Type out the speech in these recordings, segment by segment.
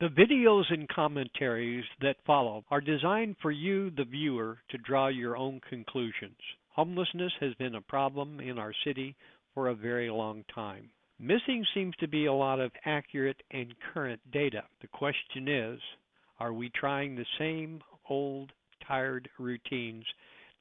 The videos and commentaries that follow are designed for you, the viewer, to draw your own conclusions. Homelessness has been a problem in our city for a very long time. Missing seems to be a lot of accurate and current data. The question is, are we trying the same old, tired routines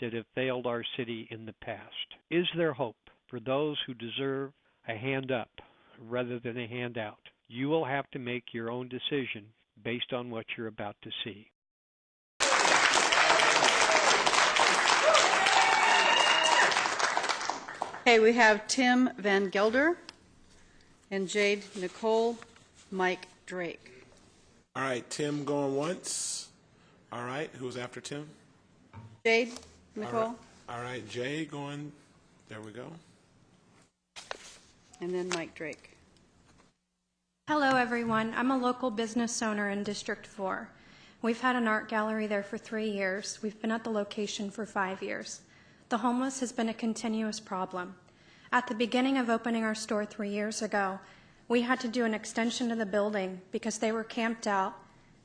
that have failed our city in the past? Is there hope for those who deserve a hand up rather than a handout? You will have to make your own decision based on what you're about to see. Okay, we have Tim Van Gelder and Jade Nicole, Mike Drake. All right, Tim going once. All right, who's after Tim? Jade Nicole. All right, Jay going. There we go. And then Mike Drake. Hello, everyone. I'm a local business owner in District 4. We've had an art gallery there for 3 years. We've been at the location for 5 years. The homeless has been a continuous problem. At the beginning of opening our store 3 years ago, we had to do an extension to the building because they were camped out,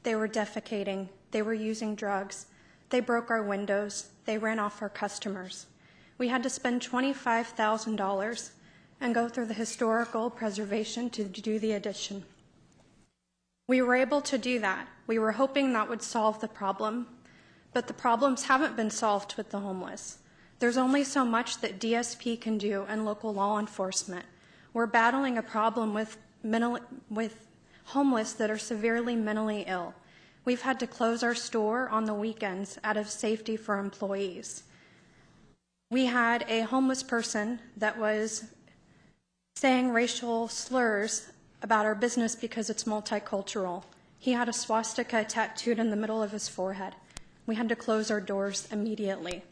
they were defecating, they were using drugs, they broke our windows, they ran off our customers. We had to spend $25,000 and go through the historical preservation to do the addition. We were able to do that. We were hoping that would solve the problem, but the problems haven't been solved with the homeless. There's only so much that DSP can do and local law enforcement. We're battling a problem with homeless that are severely mentally ill. We've had to close our store on the weekends out of safety for employees. We had a homeless person that was saying racial slurs about our business because it's multicultural. He had a swastika tattooed in the middle of his forehead. We had to close our doors immediately.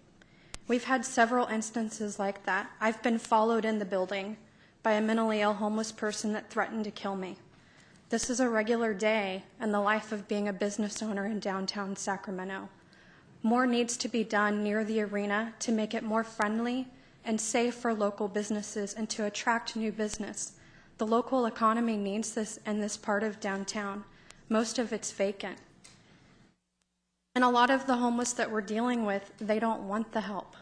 We've had several instances like that. I've been followed in the building by a mentally ill homeless person that threatened to kill me. This is a regular day in the life of being a business owner in downtown Sacramento. More needs to be done near the arena to make it more friendly and safe for local businesses and to attract new business. The local economy needs this in this part of downtown. Most of it's vacant. And a lot of the homeless that we're dealing with, they don't want the help.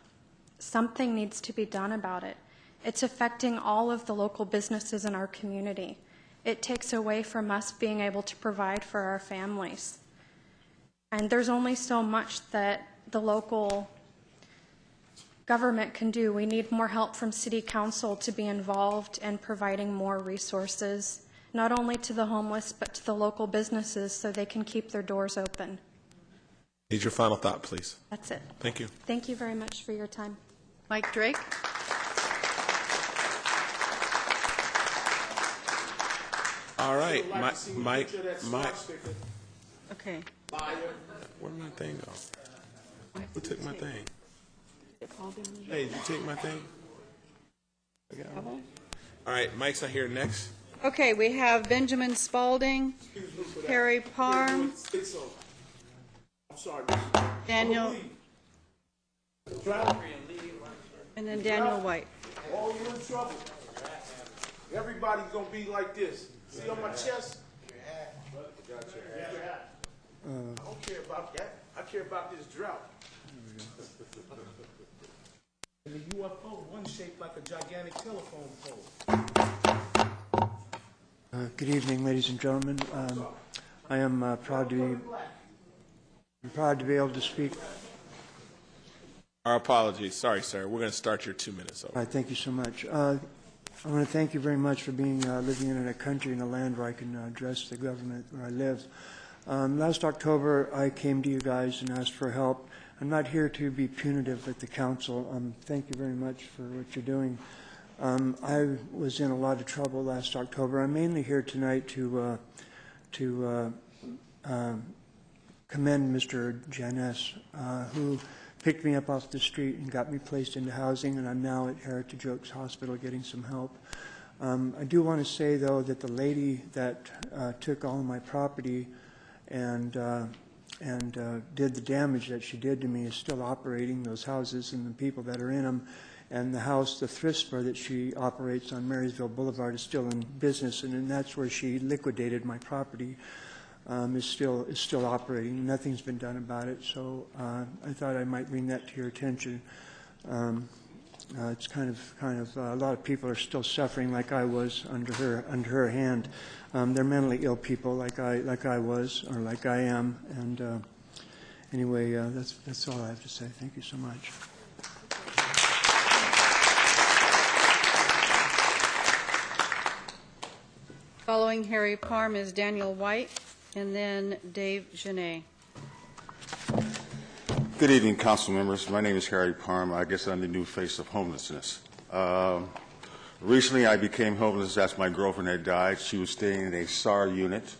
Something needs to be done about it. It's affecting all of the local businesses in our community. It takes away from us being able to provide for our families. And there's only so much that the local government can do. We need more help from City Council to be involved in providing more resources, not only to the homeless, but to the local businesses so they can keep their doors open. Need your final thought, please. That's it. Thank you. Thank you very much for your time. Mike Drake. All right, Mike. Okay. Where'd my thing go? Who took my thing? Hey, did you take my thing? I got it. All right, Mike's not here next. Okay, we have Benjamin Spalding, Harry Parham, Daniel, and then Daniel White. Oh, you're in trouble. Everybody's gonna be like this. See on my chest? I don't care about that. I care about this drought. And the UFO, one shaped like a gigantic telephone pole. Good evening, ladies and gentlemen. I am proud to be able to speak. Our apologies. Sorry, sir. We're going to start your 2 minutes over. All right, thank you so much. I want to thank you very much for being living in a country and a land where I can address the government where I live. Last October, I came to you guys and asked for help. I'm not here to be punitive with the council. Thank you very much for what you're doing. I was in a lot of trouble last October. I'm mainly here tonight to commend Mr. Janess, who picked me up off the street and got me placed into housing, and I'm now at Heritage Oaks Hospital getting some help. I do want to say, though, that the lady that took all of my property and did the damage that she did to me is still operating those houses and the people that are in them. And the house, the thrift store that she operates on Marysville Boulevard, is still in business, and that's where she liquidated my property. is still operating. Nothing's been done about it, so I thought I might bring that to your attention. It's kind of a lot of people are still suffering like I was under her hand. They're mentally ill people like I was, or like I am, and anyway, that's all I have to say. Thank you so much. Following Harry Parm is Daniel White, and then Dave Genet. Good evening, council members. My name is Harry Parm. I guess I'm the new face of homelessness. Recently, I became homeless after my girlfriend had died. She was staying in a SAR unit,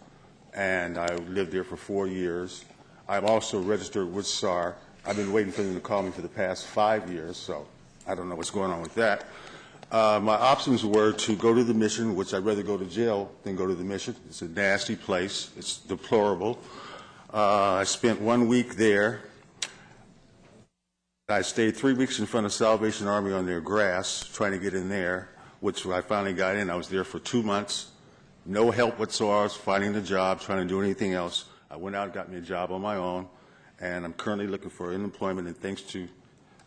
and I lived there for 4 years. I'm also registered with SAR. I've been waiting for them to call me for the past 5 years, so I don't know what's going on with that. My options were to go to the mission, which I'd rather go to jail than go to the mission. It's a nasty place. It's deplorable. I spent 1 week there. I stayed 3 weeks in front of Salvation Army on their grass, trying to get in there, which I finally got in. I was there for 2 months. No help whatsoever. I was finding a job, trying to do anything else. I went out and got me a job on my own, and I'm currently looking for unemployment, and thanks to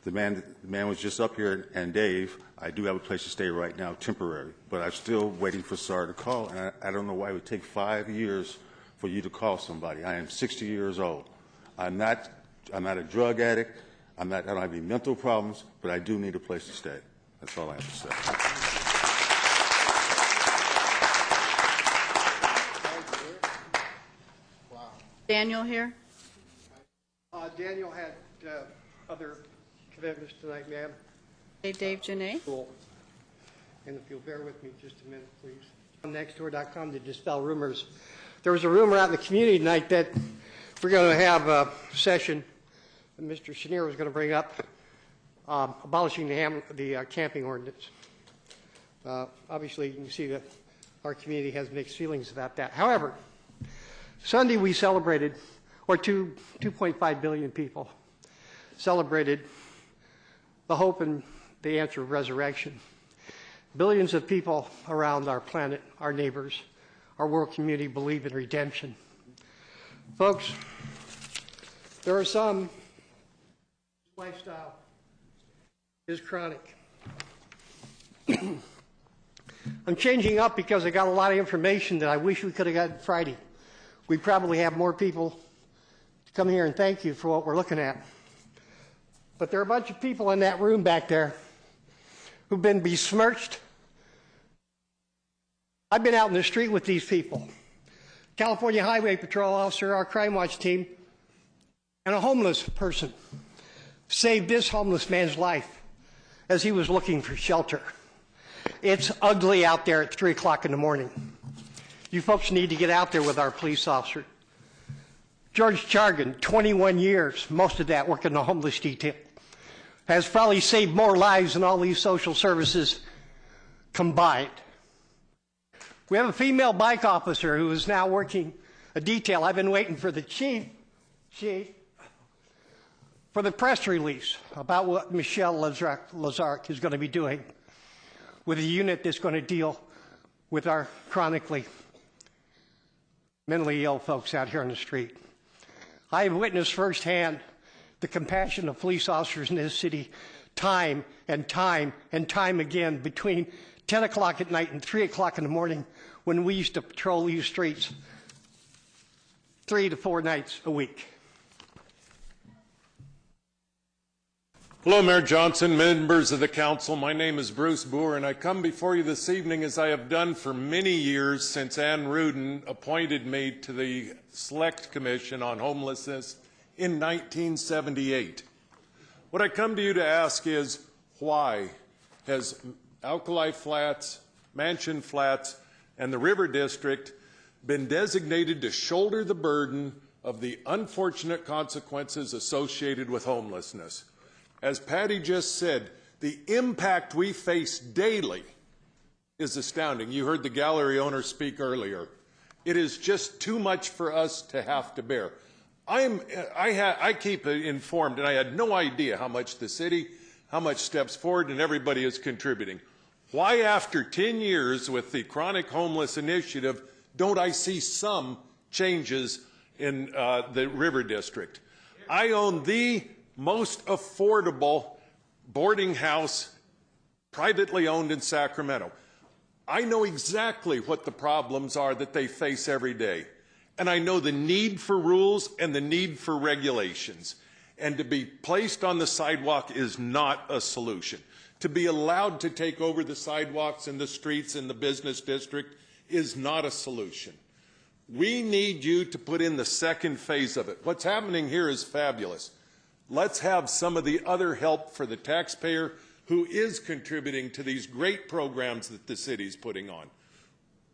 the man was just up here, and Dave, I do have a place to stay right now, temporary, but I'm still waiting for SAR to call, and I don't know why it would take 5 years for you to call somebody. I am 60 years old. I'm not a drug addict. I don't have any mental problems, but I do need a place to stay. That's all I have to say. Daniel here. Daniel had other commitments tonight, ma'am. Hey, Dave Genet. Cool. And if you'll bear with me just a minute, please. On Nextdoor.com to dispel rumors. There was a rumor out in the community tonight that we're going to have a session that Mr. Chenier was going to bring up abolishing the camping ordinance. Obviously, you can see that our community has mixed feelings about that. However, Sunday we celebrated, or 2.5 billion people celebrated the hope and the answer of resurrection. Billions of people around our planet, our neighbors, our world community believe in redemption. Folks, there are some lifestyle is chronic. I'm changing up because I got a lot of information that I wish we could have gotten Friday. We probably have more people to come here and thank you for what we're looking at. But there are a bunch of people in that room back there who've been besmirched. I've been out in the street with these people. California Highway Patrol officer, our crime watch team, and a homeless person saved this homeless man's life as he was looking for shelter. It's ugly out there at 3 o'clock in the morning. You folks need to get out there with our police officer. George Chargan, 21 years, most of that working the homeless detail, has probably saved more lives than all these social services combined. We have a female bike officer who is now working a detail. I've been waiting for the chief for the press release about what Michelle Lazark is going to be doing with a unit that's going to deal with our chronically mentally ill folks out here on the street. I have witnessed firsthand the compassion of police officers in this city time and time and time again between 10 o'clock at night and 3 o'clock in the morning when we used to patrol these streets 3 to 4 nights a week. Hello, Mayor Johnson, members of the council. My name is Bruce Boer, and I come before you this evening as I have done for many years since Ann Rudin appointed me to the Select Commission on Homelessness in 1978. What I come to you to ask is, why has Alkali Flats, Mansion Flats, and the River District been designated to shoulder the burden of the unfortunate consequences associated with homelessness? As Patty just said, the impact we face daily is astounding. You heard the gallery owner speak earlier. It is just too much for us to have to bear. I keep informed, and I had no idea how much the city, how much Steps Forward, and everybody is contributing. Why, after 10 years with the Chronic Homeless Initiative, don't I see some changes in the River District. I own the most affordable boarding house privately owned in Sacramento. I know exactly what the problems are that they face every day. And I know the need for rules and the need for regulations. And to be placed on the sidewalk is not a solution. To be allowed to take over the sidewalks and the streets in the business district is not a solution. We need you to put in the second phase of it. What's happening here is fabulous. Let's have some of the other help for the taxpayer who is contributing to these great programs that the city's putting on.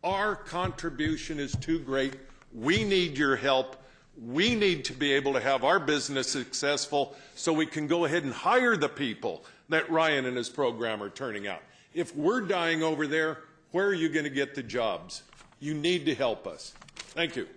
Our contribution is too great. We need your help. We need to be able to have our business successful so we can go ahead and hire the people that Ryan and his program are turning out. If we're dying over there, where are you going to get the jobs? You need to help us. Thank you.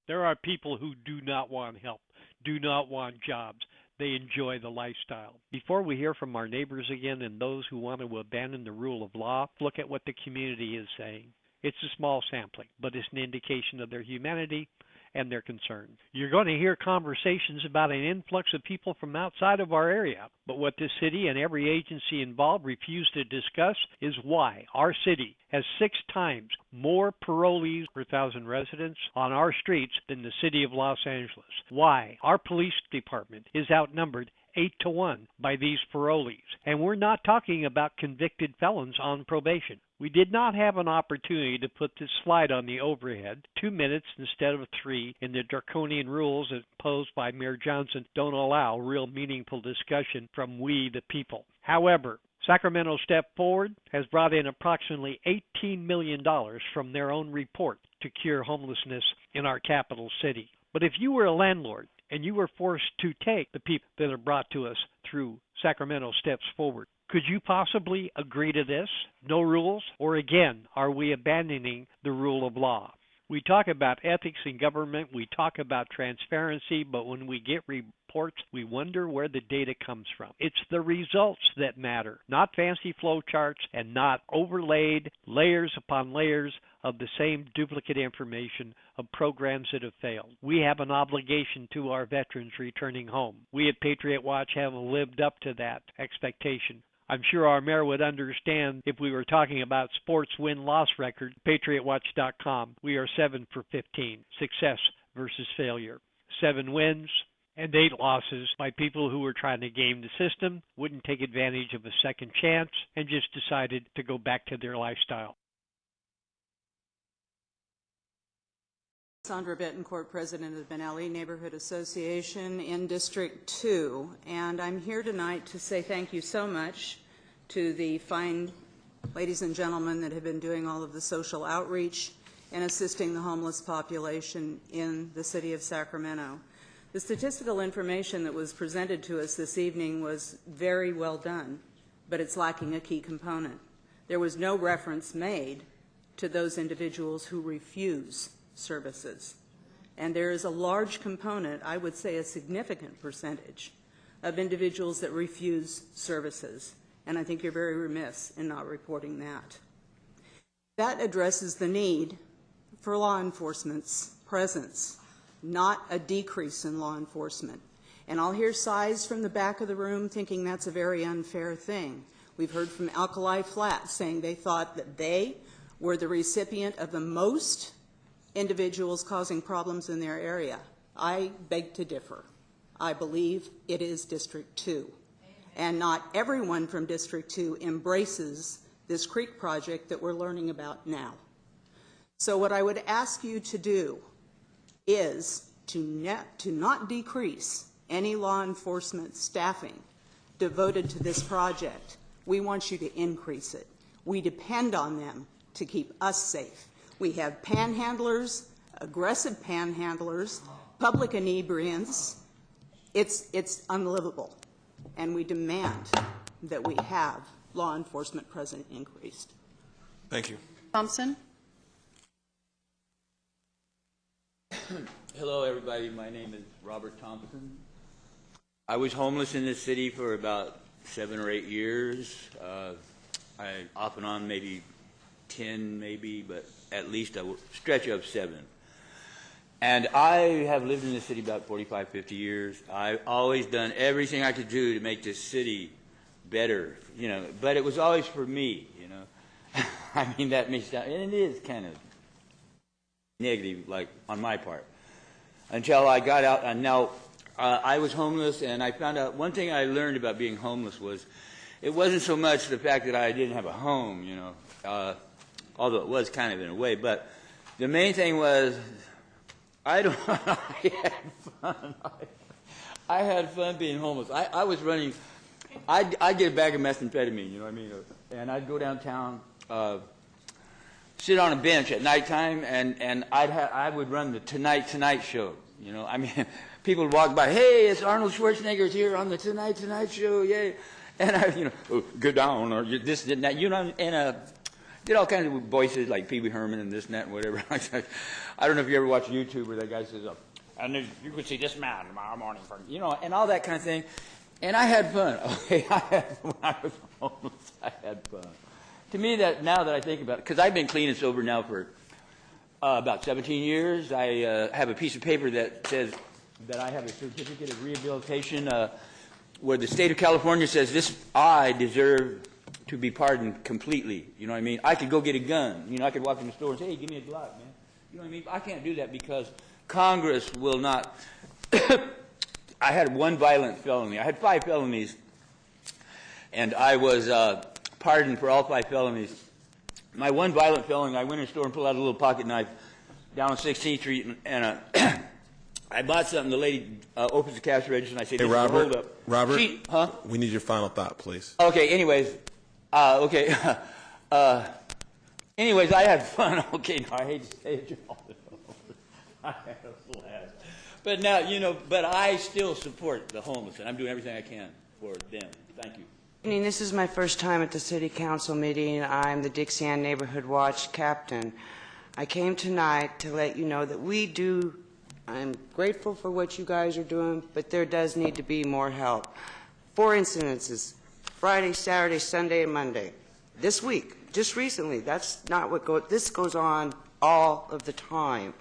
There are people who do not want help, do not want jobs. They enjoy the lifestyle. Before we hear from our neighbors again and those who want to abandon the rule of law, look at what the community is saying. It's a small sampling, but it's an indication of their humanity and their concern. You're going to hear conversations about an influx of people from outside of our area, but what this city and every agency involved refuse to discuss is why our city has 6 times more parolees per 1,000 residents on our streets than the city of Los Angeles. Why our police department is outnumbered 8-1 by these parolees. And we're not talking about convicted felons on probation. We did not have an opportunity to put this slide on the overhead. 2 minutes instead of 3 in the draconian rules imposed by Mayor Johnson don't allow real meaningful discussion from we the people. However, Sacramento Step Forward has brought in approximately $18 million from their own report to cure homelessness in our capital city. But if you were a landlord and you were forced to take the people that are brought to us through Sacramento Steps Forward, could you possibly agree to this? No rules? Or again, are we abandoning the rule of law? We talk about ethics in government, we talk about transparency, but when we get reports, we wonder where the data comes from. It's the results that matter, not fancy flow charts and not overlaid layers upon layers of the same duplicate information of programs that have failed. We have an obligation to our veterans returning home. We at Patriot Watch have lived up to that expectation. I'm sure our mayor would understand if we were talking about sports win-loss record. PatriotWatch.com. We are 7 for 15. Success versus failure. 7 wins and 8 losses by people who were trying to game the system, wouldn't take advantage of a second chance, and just decided to go back to their lifestyle. Sandra Betancourt, president of the Benelli Neighborhood Association in District 2, and I'm here tonight to say thank you so much to the fine ladies and gentlemen that have been doing all of the social outreach and assisting the homeless population in the city of Sacramento. The statistical information that was presented to us this evening was very well done, but it's lacking a key component. There was no reference made to those individuals who refuse services. And there is a large component, I would say a significant percentage, of individuals that refuse services. And I think you're very remiss in not reporting that. That addresses the need for law enforcement's presence, not a decrease in law enforcement. And I'll hear sighs from the back of the room thinking that's a very unfair thing. We've heard from Alkali Flat saying they thought that they were the recipient of the most individuals causing problems in their area. I beg to differ. I believe it is District 2. And not everyone from District 2 embraces this creek project that we're learning about now. So what I would ask you to do is to not decrease any law enforcement staffing devoted to this project. We want you to increase it. We depend on them to keep us safe. We have panhandlers, aggressive panhandlers, public inebriants. It's unlivable. And we demand that we have law enforcement presence increased. Thank you. Thompson? Hello, everybody. My name is Robert Thompson. I was homeless in this city for about 7 or 8 years. I off and on maybe 10 maybe, but at least a stretch of 7. And I have lived in this city about 45, 50 years. I've always done everything I could do to make this city better, you know, but it was always for me, you know. I mean, that may sound, and it is kind of negative, like, on my part. Until I got out, and now I was homeless, and I found out, one thing I learned about being homeless was, it wasn't so much the fact that I didn't have a home, you know, although it was kind of in a way, but the main thing was, I had fun. I had fun being homeless. I was running, I'd get a bag of methamphetamine, you know what I mean, and I'd go downtown, sit on a bench at nighttime, and I would run the Tonight Show, you know. I mean, people would walk by, hey, it's Arnold Schwarzenegger's here on the Tonight Show, yay. And I, you know, oh, get down, or this and that, you know, and did all kinds of voices like Pee Wee Herman and this and that and whatever. I don't know if you ever watch YouTube where that guy says, and you could see this man tomorrow morning, you know, and all that kind of thing. And I had fun. Okay, when I was homeless, I had fun. To me, that now that I think about it, because I've been clean and sober now for about 17 years. I have a piece of paper that says that I have a certificate of rehabilitation where the state of California says this, I deserve to be pardoned completely. You know what I mean? I could go get a gun. You know, I could walk in the store and say, hey, give me a Glock, man. You know what I mean? I can't do that because Congress will not. I had one violent felony. I had 5 felonies, and I was pardoned for all 5 felonies. My one violent felony, I went in the store and pulled out a little pocket knife down on 16th Street, and I bought something. The lady opens the cash register, and I say, hey, Robert, hold up. Robert, we need your final thought, please. Okay, anyways, anyways, I had fun. Okay, no, I hate to say it, John. I had a blast. But now, you know, but I still support the homeless, and I'm doing everything I can for them. Thank you. This is my first time at the City Council meeting. I'm the Dixie Ann Neighborhood Watch captain. I came tonight to let you know that I'm grateful for what you guys are doing, but there does need to be more help. 4 incidences, Friday, Saturday, Sunday, and Monday. This week, just recently, that's not what this goes on all of the time.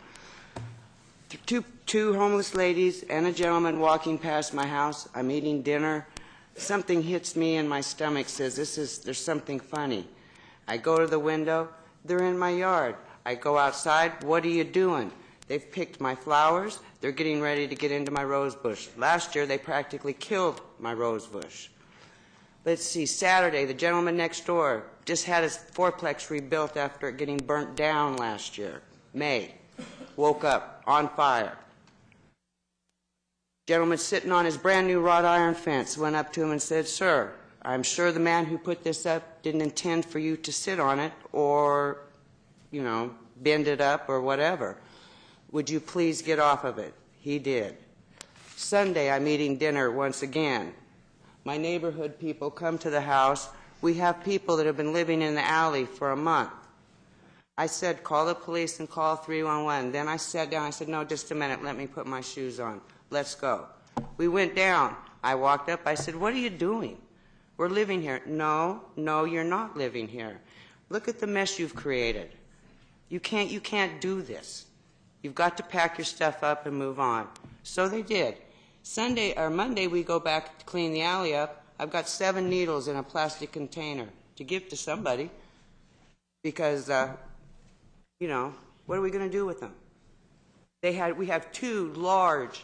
Two homeless ladies and a gentleman walking past my house. I'm eating dinner. Something hits me in my stomach, says, there's something funny. I go to the window. They're in my yard. I go outside. What are you doing? They've picked my flowers. They're getting ready to get into my rose bush. Last year, they practically killed my rose bush. Let's see, Saturday, the gentleman next door just had his fourplex rebuilt after it getting burnt down last year. May. Woke up on fire. Gentleman sitting on his brand new wrought iron fence went up to him and said, sir, I'm sure the man who put this up didn't intend for you to sit on it or, you know, bend it up or whatever. Would you please get off of it? He did. Sunday, I'm eating dinner once again. My neighborhood people come to the house. We have people that have been living in the alley for a month. I said, call the police and call 311. Then I sat down. I said, no, just a minute. Let me put my shoes on. Let's go. We went down. I walked up. I said, what are you doing? We're living here. No, you're not living here. Look at the mess you've created. You can't do this. You've got to pack your stuff up and move on. So they did. Sunday or Monday, we go back to clean the alley up. I've got 7 needles in a plastic container to give to somebody because, you know, what are we going to do with them? We have 2 large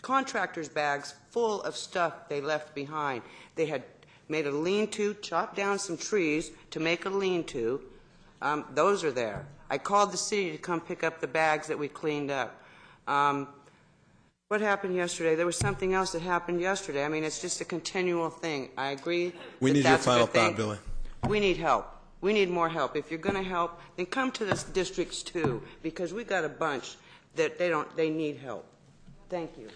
contractors' bags full of stuff they left behind. They had made a lean-to, chopped down some trees to make a lean-to. Those are there. I called the city to come pick up the bags that we cleaned up. What happened yesterday? There was something else that happened yesterday. I mean, it's just a continual thing. I agree. We need your final thought, Billy. We need help. We need more help. If you're going to help, then come to the districts too, because we've got a bunch that they need help. Thank you.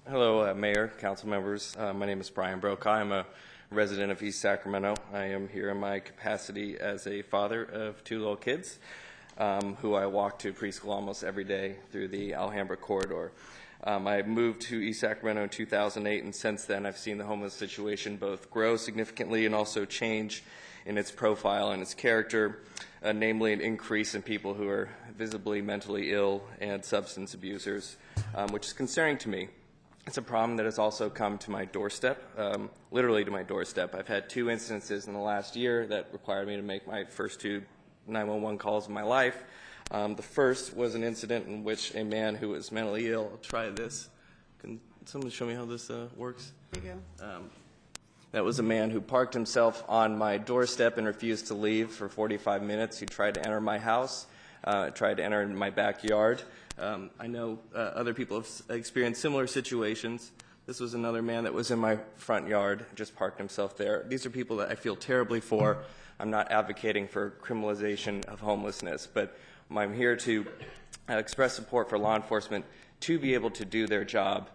Hello, Mayor, council members. My name is Brian Brokaw. I'm a resident of East Sacramento. I am here in my capacity as a father of 2 little kids who I walk to preschool almost every day through the Alhambra corridor. I moved to East Sacramento in 2008, and since then I've seen the homeless situation both grow significantly and also change in its profile and its character, namely an increase in people who are visibly mentally ill and substance abusers, which is concerning to me. It's a problem that has also come to my doorstep, literally to my doorstep. I've had 2 instances in the last year that required me to make my first 2 911 calls of my life. The first was an incident in which a man who was mentally ill, I'll try this. Can someone show me how this works? There you go. That was a man who parked himself on my doorstep and refused to leave for 45 minutes. He tried to enter my house, tried to enter my backyard. I know other people have experienced similar situations. This was another man that was in my front yard, just parked himself there. These are people that I feel terribly for. I'm not advocating for criminalization of homelessness, but I'm here to express support for law enforcement to be able to do their job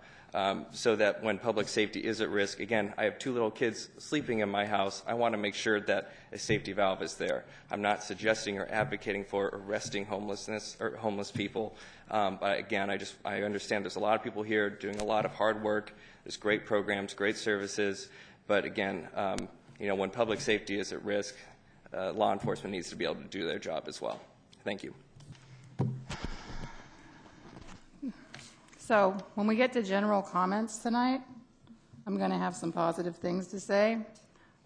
so that when public safety is at risk, again, I have 2 little kids sleeping in my house. I want to make sure that a safety valve is there. I'm not suggesting or advocating for arresting homelessness or homeless people. But again, I understand there's a lot of people here doing a lot of hard work. There's great programs, great services. But again, when public safety is at risk, law enforcement needs to be able to do their job as well. Thank you. So when we get to general comments tonight, I'm going to have some positive things to say,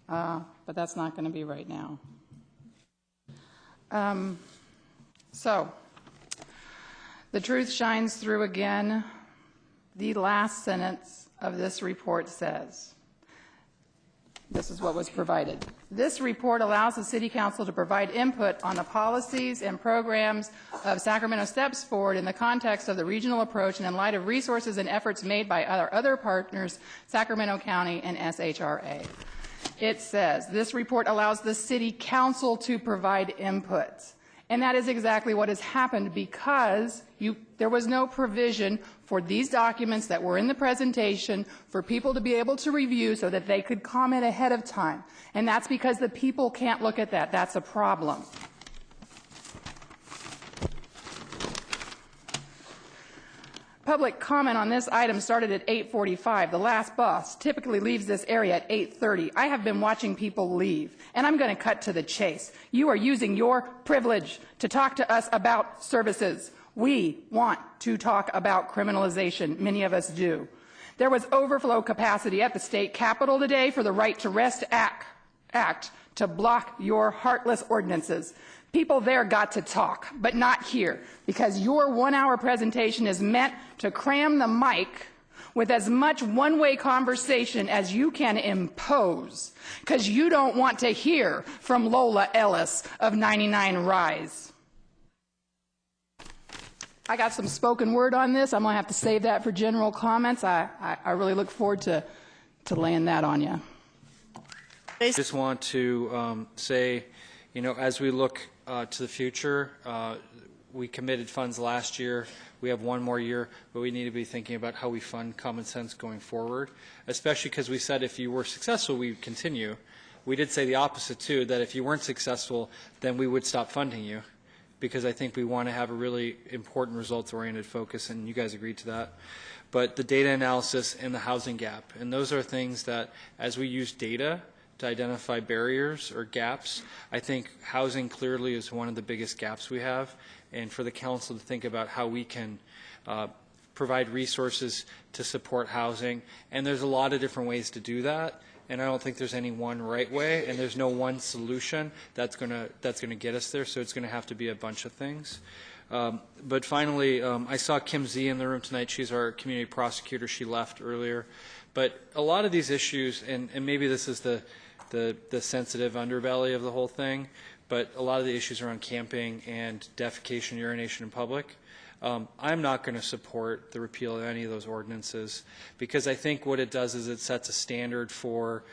but that's not going to be right now. So the truth shines through again. The last sentence of this report says, this is what was provided. This report allows the City Council to provide input on the policies and programs of Sacramento steps forward in the context of the regional approach and in light of resources and efforts made by our other partners, Sacramento County and SHRA. It says, this report allows the City Council to provide input. And that is exactly what has happened because there was no provision for these documents that were in the presentation for people to be able to review so that they could comment ahead of time. And that's because the people can't look at that. That's a problem. Public comment on this item started at 8:45. The last bus typically leaves this area at 8:30. I have been watching people leave, and I'm going to cut to the chase. You are using your privilege to talk to us about services. We want to talk about criminalization. Many of us do. There was overflow capacity at the state capitol today for the Right to Rest Act to block your heartless ordinances. People there got to talk, but not here, because your 1-hour presentation is meant to cram the mic with as much one-way conversation as you can impose, because you don't want to hear from Lola Ellis of 99 Rise. I got some spoken word on this. I'm going to have to save that for general comments. I really look forward to laying that on you. I just want to say, as we look to the future, we committed funds last year. We have 1 more year, but we need to be thinking about how we fund common sense going forward, especially because we said if you were successful, we would continue. We did say the opposite, too, that if you weren't successful, then we would stop funding you, because I think we want to have a really important results-oriented focus, and you guys agreed to that. But the data analysis and the housing gap, and those are things that, as we use data to identify barriers or gaps, I think housing clearly is one of the biggest gaps we have, and for the council to think about how we can provide resources to support housing. And there's a lot of different ways to do that, and I don't think there's any one right way, and there's no one solution that's gonna get us there, so it's going to have to be a bunch of things. But finally, I saw Kim Z in the room tonight. She's our community prosecutor. She left earlier. But a lot of these issues, and maybe this is the sensitive underbelly of the whole thing, but a lot of the issues around camping and defecation, urination in public, I'm not going to support the repeal of any of those ordinances, because I think what it does is it sets a standard for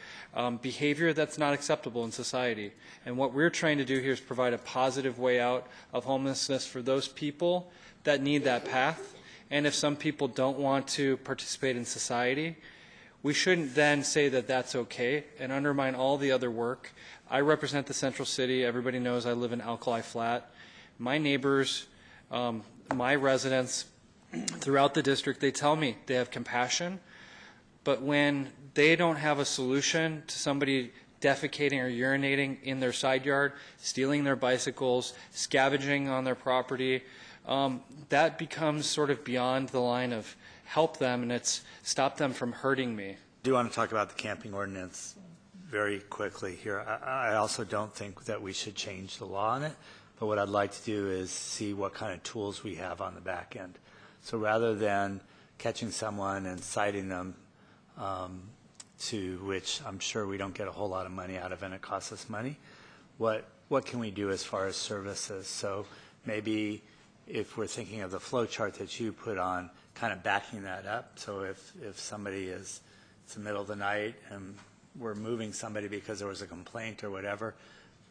behavior that's not acceptable in society. And what we're trying to do here is provide a positive way out of homelessness for those people that need that path. And if some people don't want to participate in society, we shouldn't then say that that's okay and undermine all the other work. I represent the Central City. Everybody knows I live in Alkali Flat. My neighbors, my residents, throughout the district, they tell me they have compassion, but when they don't have a solution to somebody defecating or urinating in their side yard, stealing their bicycles, scavenging on their property, that becomes sort of beyond the line of help them, and it's stop them from hurting me. I do want to talk about the camping ordinance very quickly here. I also don't think that we should change the law on it, but what I'd like to do is see what kind of tools we have on the back end. So rather than catching someone and citing them, to which I'm sure we don't get a whole lot of money out of and it costs us money, what can we do as far as services? So maybe if we're thinking of the flow chart that you put on, kind of backing that up. So if somebody it's the middle of the night and we're moving somebody because there was a complaint or whatever,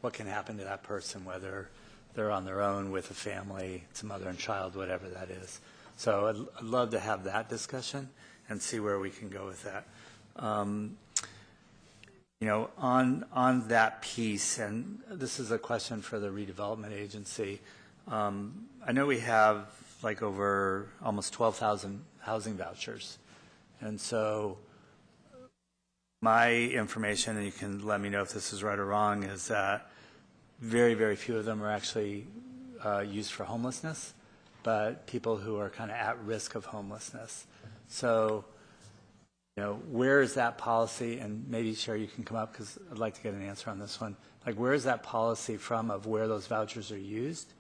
what can happen to that person, whether they're on their own with a family, it's a mother and child, whatever that is. So I'd love to have that discussion and see where we can go with that. You know, on that piece, and this is a question for the redevelopment agency, I know we have like over almost 12,000 housing vouchers. And so my information, and you can let me know if this is right or wrong, is that very, very few of them are actually used for homelessness, but people who are kind of at risk of homelessness. So, you know, where is that policy? And maybe, Sherry, you can come up because I'd like to get an answer on this one. Like, where is that policy from of where those vouchers are used?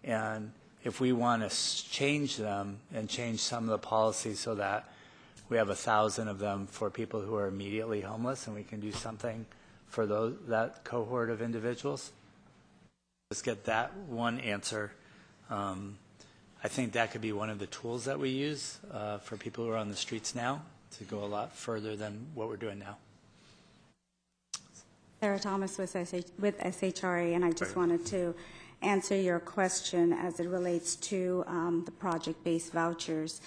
And if we want to change them and change some of the policies so that we have 1,000 of them for people who are immediately homeless and we can do something for that cohort of individuals, just get that one answer. I think that could be one of the tools that we use for people who are on the streets now to go a lot further than what we're doing now. Sarah Thomas with SHRA, and I just wanted to answer your question as it relates to the project-based vouchers.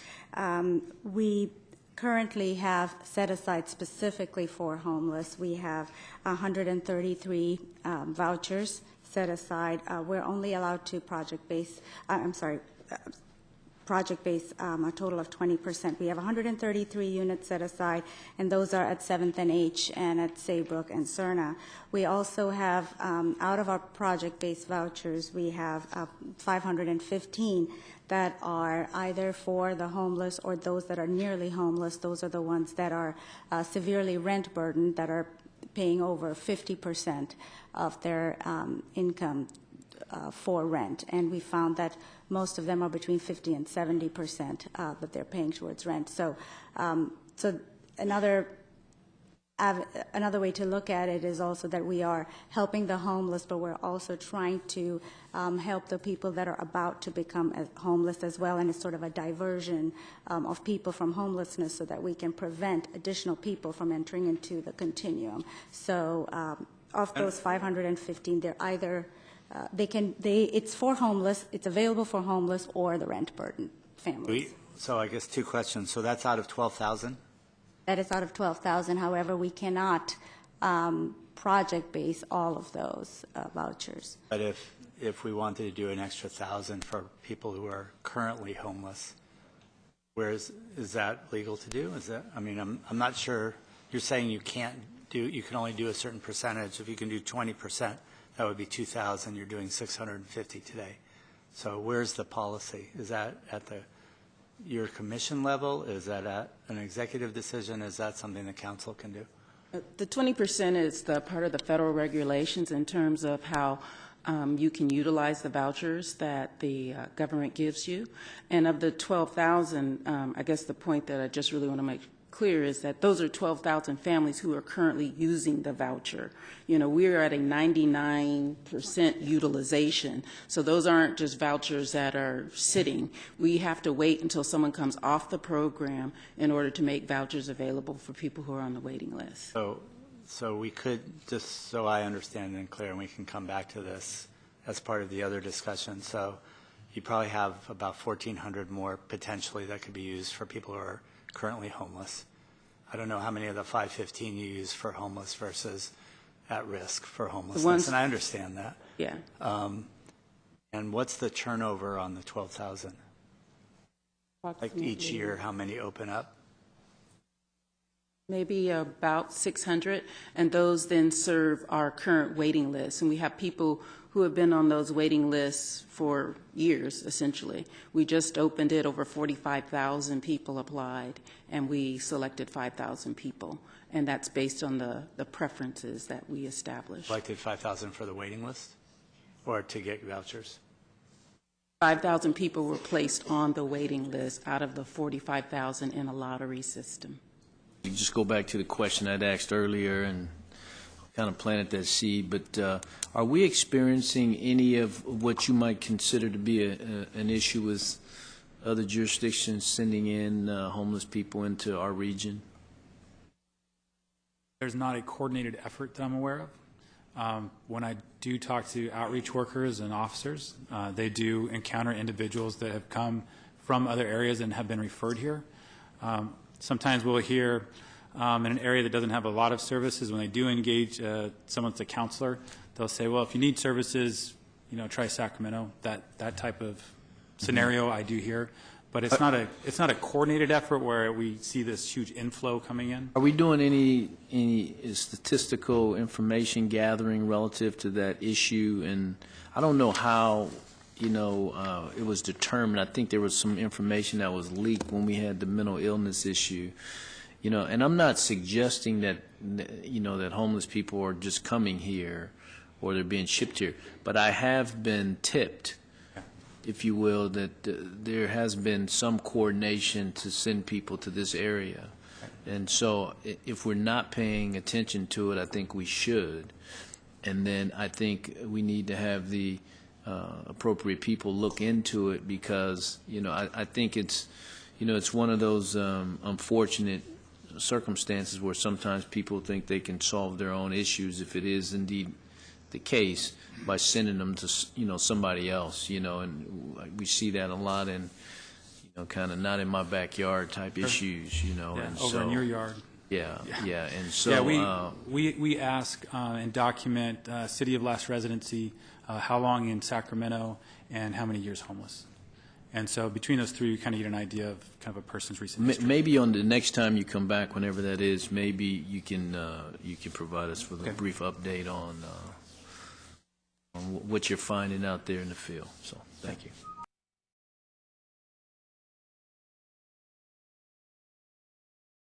We currently have set aside specifically for homeless. We have 133 vouchers set aside. We're only allowed to project-based a total of 20%. We have 133 units set aside, and those are at 7th and H and at Saybrook and Cerna. We also have, out of our project-based vouchers, we have 515 that are either for the homeless or those that are nearly homeless. Those are the ones that are severely rent burdened, that are paying over 50% of their income for rent. And we found that most of them are between 50 and 70% that they're paying towards rent. So, another way to look at it is also that we are helping the homeless, but we're also trying to help the people that are about to become homeless as well, and it's sort of a diversion of people from homelessness so that we can prevent additional people from entering into the continuum. So of those 515, they're either it's for homeless, it's available for homeless or the rent burden families. So I guess two questions. So that's out of 12,000? That is out of 12,000. However, we cannot project base all of those vouchers. But if we wanted to do an extra 1,000 for people who are currently homeless, is that legal to do? Is that, I mean, I'm not sure. You're saying you can only do a certain percentage. If you can do 20%, that would be 2,000. You're doing 650 today. So where's the policy? Is that at your commission level? Is that at an executive decision? Is that something the council can do? The 20% is the part of the federal regulations in terms of how you can utilize the vouchers that the government gives you. And of the 12,000, I guess the point that I just really want to make clear is that those are 12,000 families who are currently using the voucher. You know, we're at a 99% utilization. So those aren't just vouchers that are sitting. We have to wait until someone comes off the program in order to make vouchers available for people who are on the waiting list. So we could, just so I understand and clear, and we can come back to this as part of the other discussion. So you probably have about 1,400 more potentially that could be used for people who are currently homeless. I don't know how many of the 515 you use for homeless versus at risk for homelessness, and I understand that. Yeah. And what's the turnover on the 12,000? Like each year, how many open up? Maybe about 600, and those then serve our current waiting list. And we have people who have been on those waiting lists for years, essentially. We just opened it, over 45,000 people applied, and we selected 5,000 people. And that's based on the preferences that we established. Selected 5,000 for the waiting list or to get vouchers? 5,000 people were placed on the waiting list out of the 45,000 in a lottery system. You just go back to the question I'd asked earlier and kind of planted that seed, but are we experiencing any of what you might consider to be an issue with other jurisdictions sending in homeless people into our region? There's not a coordinated effort that I'm aware of. When I do talk to outreach workers and officers, they do encounter individuals that have come from other areas and have been referred here. Sometimes we'll hear in an area that doesn't have a lot of services, when they do engage someone that's a counselor, they'll say, well, if you need services, try Sacramento. That type of scenario I do hear. But it's not a coordinated effort where we see this huge inflow coming in. Are we doing any statistical information gathering relative to that issue? And I don't know how it was determined. I think there was some information that was leaked when we had the mental illness issue. And I'm not suggesting that that homeless people are just coming here or they're being shipped here, but I have been tipped, if you will, that there has been some coordination to send people to this area. And so if we're not paying attention to it, I think we should. And then I think we need to have the appropriate people look into it, because I think it's it's one of those unfortunate circumstances where sometimes people think they can solve their own issues, if it is indeed the case, by sending them to somebody else, and we see that a lot in kind of not in my backyard type issues, and over in your yard. Yeah, and so we ask and document city of last residency, how long in Sacramento, and how many years homeless. And so between those three, you kind of get an idea of kind of a person's recent history. Maybe on the next time you come back, whenever that is, maybe you can provide us with a brief update on what you're finding out there in the field. So thank you.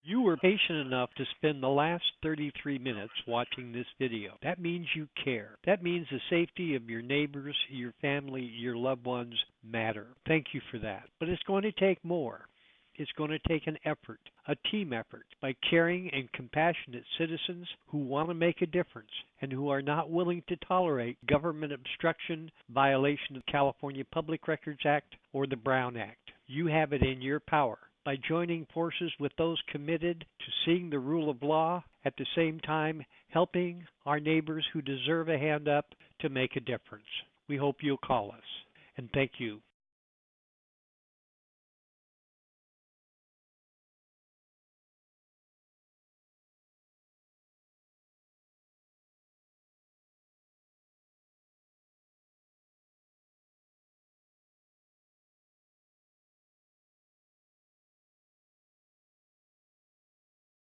You were patient enough to spend the last 33 minutes watching this video. That means you care. That means the safety of your neighbors, your family, your loved ones matter. Thank you for that. But it's going to take more. It's going to take an effort, a team effort, by caring and compassionate citizens who want to make a difference and who are not willing to tolerate government obstruction, violation of the California Public Records Act, or the Brown Act. You have it in your power by joining forces with those committed to seeing the rule of law, at the same time helping our neighbors who deserve a hand up to make a difference. We hope you'll call us. And thank you.